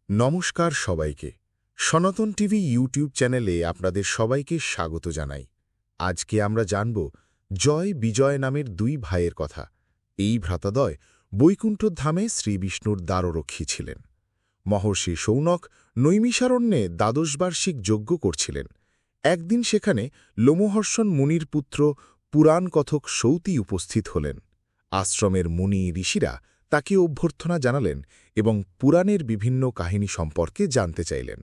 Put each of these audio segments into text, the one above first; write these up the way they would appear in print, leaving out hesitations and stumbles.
নমস্কার সবাইকে। সনাতন টিভি ইউটিউব চ্যানেলে আপনাদের সবাইকে স্বাগত জানাই। আজকে আমরা জানব জয় বিজয় নামের দুই ভাইয়ের কথা। এই ভ্রাতাদ্বয় বৈকুণ্ঠধামে শ্রীবিষ্ণুর দ্বাররক্ষী ছিলেন। মহর্ষি শৌনক নৈমিষারণ্যে দ্বাদশবার্ষিক যজ্ঞ করছিলেন। একদিন সেখানে লোমহর্ষণ মুনির পুত্র পুরাণ কথক সৌতি উপস্থিত হলেন। আশ্রমের মুনি ঋষিরা তাকে অভ্যর্থনা জানালেন এবং পুরাণের বিভিন্ন কাহিনী সম্পর্কে জানতে চাইলেন।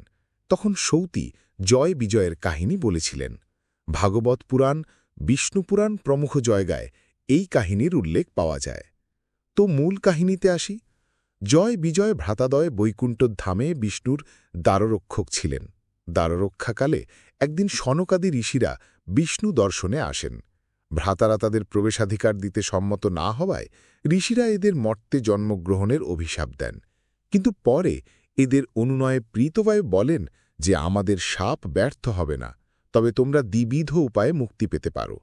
তখন সৌতি জয় বিজয়ের কাহিনী বলেছিলেন। ভাগবত পুরাণ, বিষ্ণু পুরাণ প্রমুখ জায়গায় এই কাহিনীর উল্লেখ পাওয়া যায়। তো মূল কাহিনীতে আসি। জয় বিজয় ভ্রাতাদ্বয় বৈকুণ্ঠধামে বিষ্ণুর দ্বাররক্ষক ছিলেন। দ্বাররক্ষাকালে একদিন সনকাদি ঋষিরা বিষ্ণু দর্শনে আসেন। ভ্রাতারা তাদের প্রবেশাধিকার দিতে সম্মত না হওয়ায় ঋষিরা এদের মর্তে জন্মগ্রহণের অভিশাপ দেন। কিন্তু পরে এদের অনুনয়ে প্রীতবায় বলেন যে আমাদের শাপ ব্যর্থ হবে না, তবে তোমরা দ্বিবিধ উপায়ে মুক্তি পেতে পারো।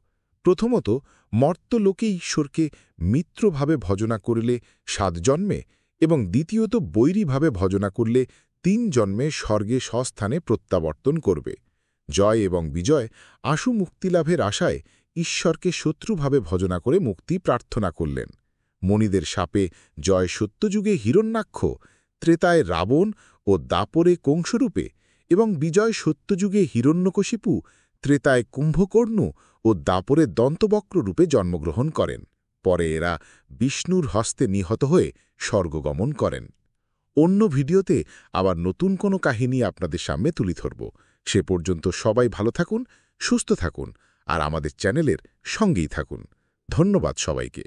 প্রথমত, মর্তলোকে ঈশ্বরকে মিত্রভাবে ভজনা করলে 7 জন্মে এবং দ্বিতীয়ত বৈরীভাবে ভজনা করলে 3 জন্মে স্বর্গে স্বস্থানে প্রত্যাবর্তন করবে। জয় এবং বিজয় আশু মুক্তিলাভের আশায় ঈশ্বরকে শত্রুভাবে ভজনা করে মুক্তি প্রার্থনা করলেন। মণিদের শাপে জয় সত্যযুগে হিরণ্যাক্ষ, ত্রেতায় রাবণ ও দাপরে কংসরূপে এবং বিজয় সত্যযুগে হিরণ্যকশিপু, ত্রেতায় কুম্ভকর্ণ ও দাপরে দন্তবক্র রূপে জন্মগ্রহণ করেন। পরে এরা বিষ্ণুর হস্তে নিহত হয়ে স্বর্গগমন করেন। অন্য ভিডিওতে আবার নতুন কোনো কাহিনী আপনাদের সামনে তুলে ধরব। সে পর্যন্ত সবাই ভালো থাকুন, সুস্থ থাকুন আর আমাদের চ্যানেলের সঙ্গেই থাকুন। ধন্যবাদ সবাইকে।